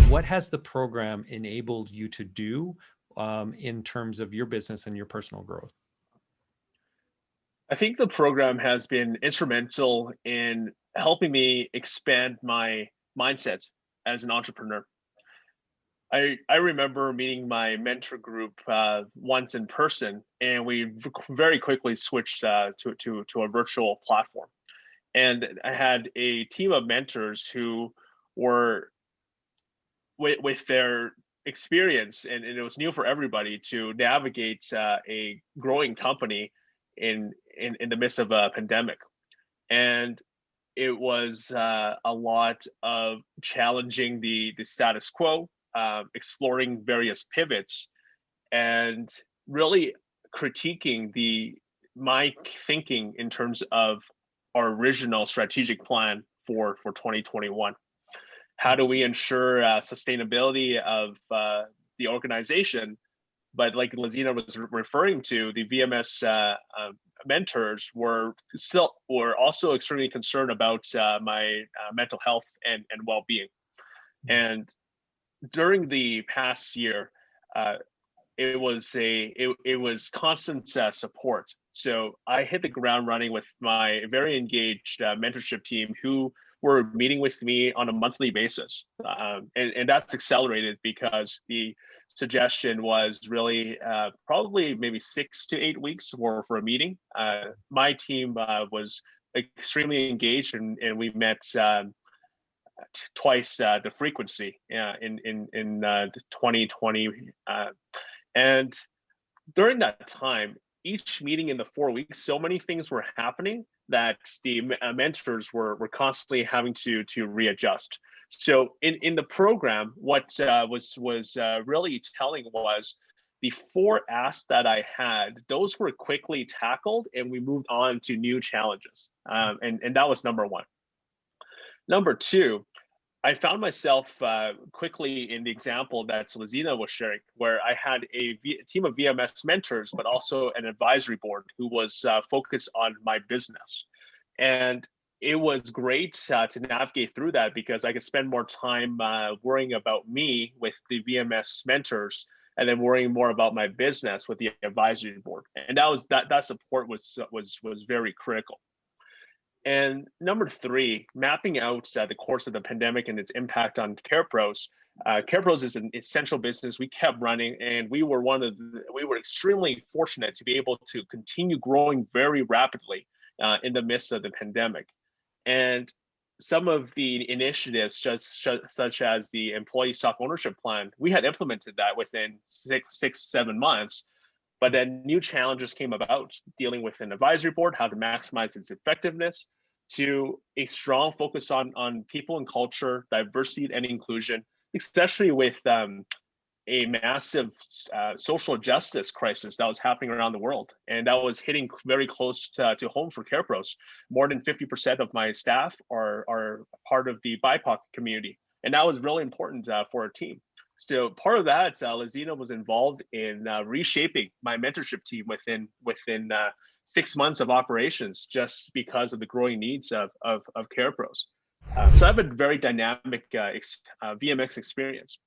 what has the program enabled you to do in terms of your business and your personal growth? I think the program has been instrumental in helping me expand my mindset as an entrepreneur. I remember meeting my mentor group once in person, and we very quickly switched to a virtual platform. And I had a team of mentors who were with their experience, and it was new for everybody to navigate a growing company in the midst of a pandemic. And it was a lot of challenging the status quo, exploring various pivots, and really critiquing my thinking in terms of our original strategic plan for 2021. How do we ensure sustainability of the organization? But like Lazina was referring to, the VMS mentors were also extremely concerned about my mental health and well-being. And during the past year, it was constant support. So I hit the ground running with my very engaged mentorship team, who were meeting with me on a monthly basis, and that's accelerated because the suggestion was really probably maybe 6 to 8 weeks for a meeting. My team was extremely engaged, and we met twice the frequency in 2020. And during that time, each meeting in the 4 weeks, so many things were happening that the mentors were constantly having to readjust. So in the program, what was really telling was the 4 asks that I had, those were quickly tackled, and we moved on to new challenges. And that was number 1. Number 2, I found myself quickly in the example that Lazina was sharing, where I had a team of VMS mentors, but also an advisory board who was focused on my business. And it was great to navigate through that because I could spend more time worrying about me with the VMS mentors, and then worrying more about my business with the advisory board. And that support was very critical. And number 3, mapping out the course of the pandemic and its impact on CarePros. CarePros is an essential business. We kept running, and we were extremely fortunate to be able to continue growing very rapidly in the midst of the pandemic. And some of the initiatives, such as the employee stock ownership plan, we had implemented that within 7 months. But then new challenges came about, dealing with an advisory board, how to maximize its effectiveness, to a strong focus on people and culture, diversity and inclusion, especially with a massive social justice crisis that was happening around the world. And that was hitting very close to home for CarePros. More than 50% of my staff are part of the BIPOC community. And that was really important for our team. So part of that, Lazina was involved in reshaping my mentorship team within 6 months of operations, just because of the growing needs of CarePros. So I have a very dynamic VMX experience.